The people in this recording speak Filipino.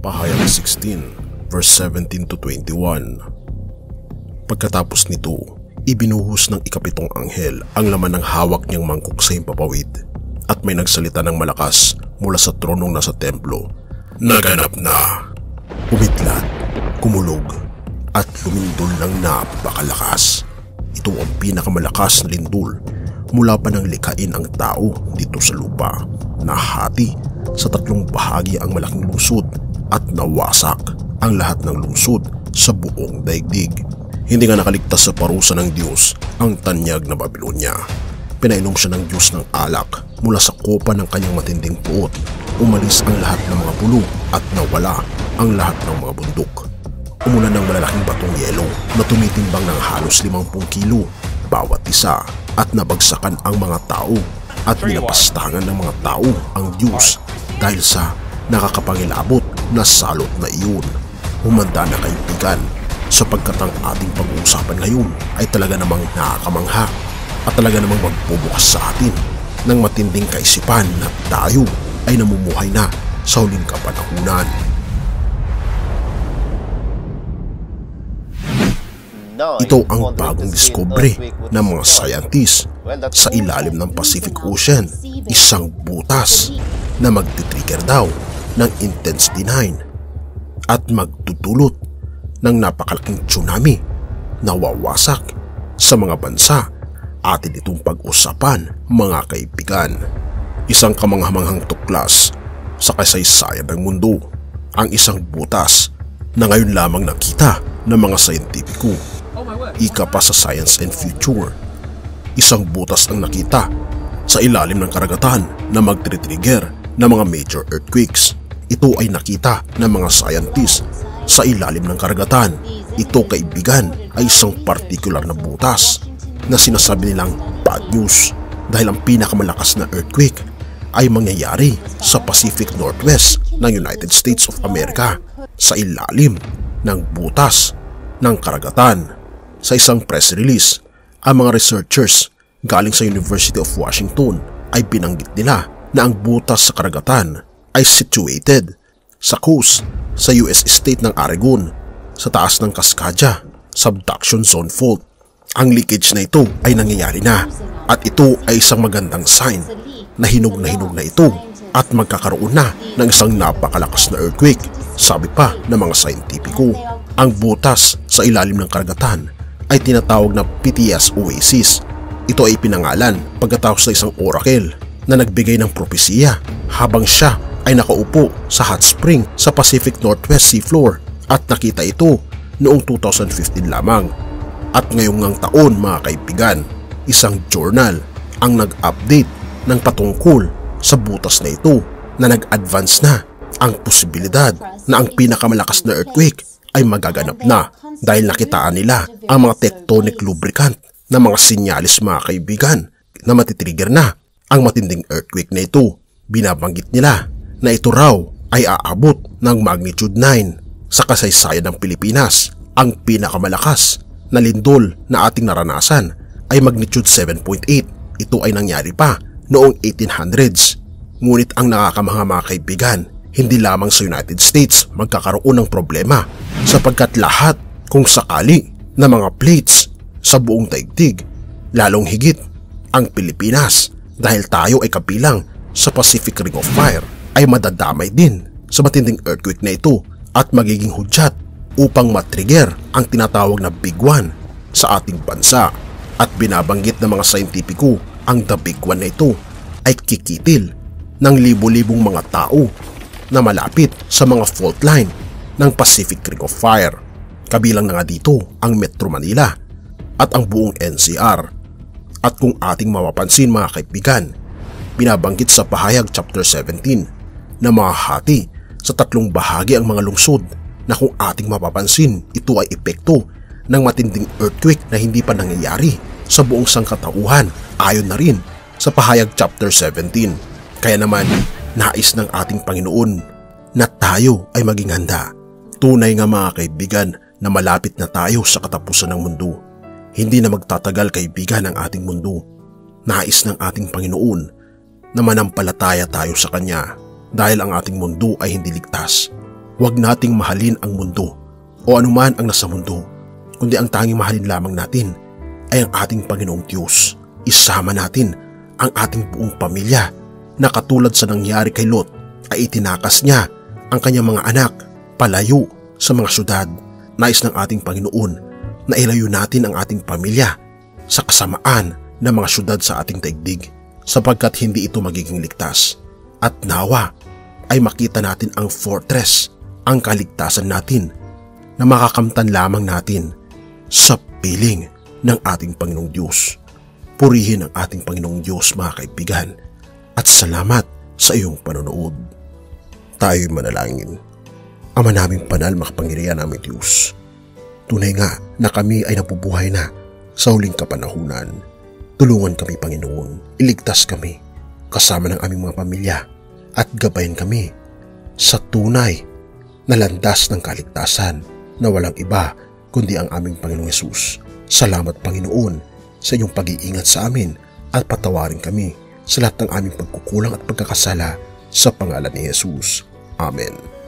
Pahayag 16, verse 17 to 21. Pagkatapos nito, ibinuhos ng ikapitong anghel ang laman ng hawak niyang mangkok sa himpapawid at may nagsalita ng malakas mula sa tronong nasa templo. Naganap na! Umitlat, kumulog, at lumindol ng napakalakas. Ito ang pinakamalakas na lindol mula pa nang likhain ang tao dito sa lupa. Nahati sa tatlong bahagi ang malaking lungsod at nawasak ang lahat ng lungsod sa buong daigdig. Hindi nga nakaligtas sa parusa ng Diyos ang tanyag na Babylonia. Pinainom siya ng Diyos ng alak mula sa kopa ng kanyang matinding puot. Umalis ang lahat ng mga pulo at nawala ang lahat ng mga bundok. Umulan ng malalaking batong yelo na tumitimbang ng halos 50 kilo bawat isa at nabagsakan ang mga tao at binapastangan ng mga tao ang Diyos dahil sa nakakapangilabot na salot na iyon. Humanda na kaibigan sapagkat ang ating pag-uusapan ngayon ay talaga namang nakakamangha at talaga namang magbubukas sa atin ng matinding kaisipan na tayo ay namumuhay na sa huling kapanahunan. Ito ang bagong diskubre ng mga scientists sa ilalim ng Pacific Ocean, isang butas na magtitrigger daw ng intensity 9 at magdudulot ng napakalaking tsunami na wawasak sa mga bansa. Atin itong pag-usapan, mga kaibigan. Isang kamanghamanghang tuklas sa kasaysayan ng mundo, ang isang butas na ngayon lamang nakita ng mga scientifico. Ika pa sa Science and Future, isang butas ang nakita sa ilalim ng karagatan na magtre-trigger ng mga major earthquakes. Ito ay nakita ng mga scientists sa ilalim ng karagatan. Ito, kaibigan, ay isang particular na butas na sinasabi nilang bad news dahil ang pinakamalakas na earthquake ay mangyayari sa Pacific Northwest ng United States of America sa ilalim ng butas ng karagatan. Sa isang press release, ang mga researchers galing sa University of Washington ay binanggit nila na ang butas sa karagatan ay situated sa coast sa US state ng Oregon sa taas ng Cascadia Subduction Zone Fault. Ang leakage na ito ay nangyayari na at ito ay isang magandang sign na hinog na ito at magkakaroon na ng isang napakalakas na earthquake. Sabi pa ng mga scientifico, ang butas sa ilalim ng karagatan ay tinatawag na Pythias Oasis. Ito ay pinangalan pagkatapos ng isang oracle na nagbigay ng propesiya habang siya ay nakaupo sa hot spring sa Pacific Northwest seafloor at nakita ito noong 2015 lamang. At ngayong taon, mga kaibigan, isang journal ang nag-update ng patungkol sa butas na ito na nag-advance na ang posibilidad na ang pinakamalakas na earthquake ay magaganap na dahil nakitaan nila ang mga tectonic lubricant na mga sinyalis, mga kaibigan, na matitrigger na ang matinding earthquake na ito. Binabanggit nila na ito raw ay aabot ng magnitude 9 sa kasaysayan ng Pilipinas. Ang pinakamalakas na lindol na ating naranasan ay magnitude 7.8. Ito ay nangyari pa noong 1800s. Ngunit ang nakakamangha, mga kaibigan, hindi lamang sa United States magkakaroon ng problema sapagkat lahat kung sakali na mga plates sa buong daigdig, lalong higit ang Pilipinas dahil tayo ay kabilang sa Pacific Ring of Fire, ay madadamay din sa matinding earthquake na ito at magiging hudyat upang matrigger ang tinatawag na Big One sa ating bansa. At binabanggit ng mga scientifico ang the Big One na ito ay kikitil ng libo-libong mga tao na malapit sa mga fault line ng Pacific Ring of Fire. Kabilang na nga dito ang Metro Manila at ang buong NCR. At kung ating mapapansin, mga kaibigan, binabanggit sa Pahayag chapter 17 na mahahati sa tatlong bahagi ang mga lungsod na kung ating mapapansin, ito ay epekto ng matinding earthquake na hindi pa nangyayari sa buong sangkatauhan ayon na rin sa Pahayag chapter 17. Kaya naman, nais ng ating Panginoon na tayo ay maging handa. Tunay nga, mga kaibigan, na malapit na tayo sa katapusan ng mundo. Hindi na magtatagal, kaibigan, ang ating mundo. Nais ng ating Panginoon na manampalataya tayo sa Kanya dahil ang ating mundo ay hindi ligtas. Huwag nating mahalin ang mundo o anuman ang nasa mundo, kundi ang tanging mahalin lamang natin ay ang ating Panginoong Diyos. Isama natin ang ating buong pamilya na katulad sa nangyari kay Lot ay itinakas niya ang kanyang mga anak palayo sa mga syudad. Nais ng ating Panginoon na ilayo natin ang ating pamilya sa kasamaan ng mga syudad sa ating daigdig, sapagkat hindi ito magiging ligtas. At nawa ay makita natin ang fortress, ang kaligtasan natin na makakamtan lamang natin sa piling ng ating Panginoong Diyos. Purihin ang ating Panginoong Diyos, mga kaibigan, at salamat sa iyong panonood. Tayo'y manalangin. Ama naming banal, makapangyarihan naming Diyos, tunay nga na kami ay nabubuhay na sa huling kapanahunan. Tulungan kami, Panginoon, iligtas kami kasama ng aming mga pamilya at gabayan kami sa tunay na landas ng kaligtasan na walang iba kundi ang aming Panginoong Hesus. Salamat, Panginoon, sa inyong pag-iingat sa amin at patawarin kami sa lahat ng aming pagkukulang at pagkakasala sa pangalan ni Hesus. Amen.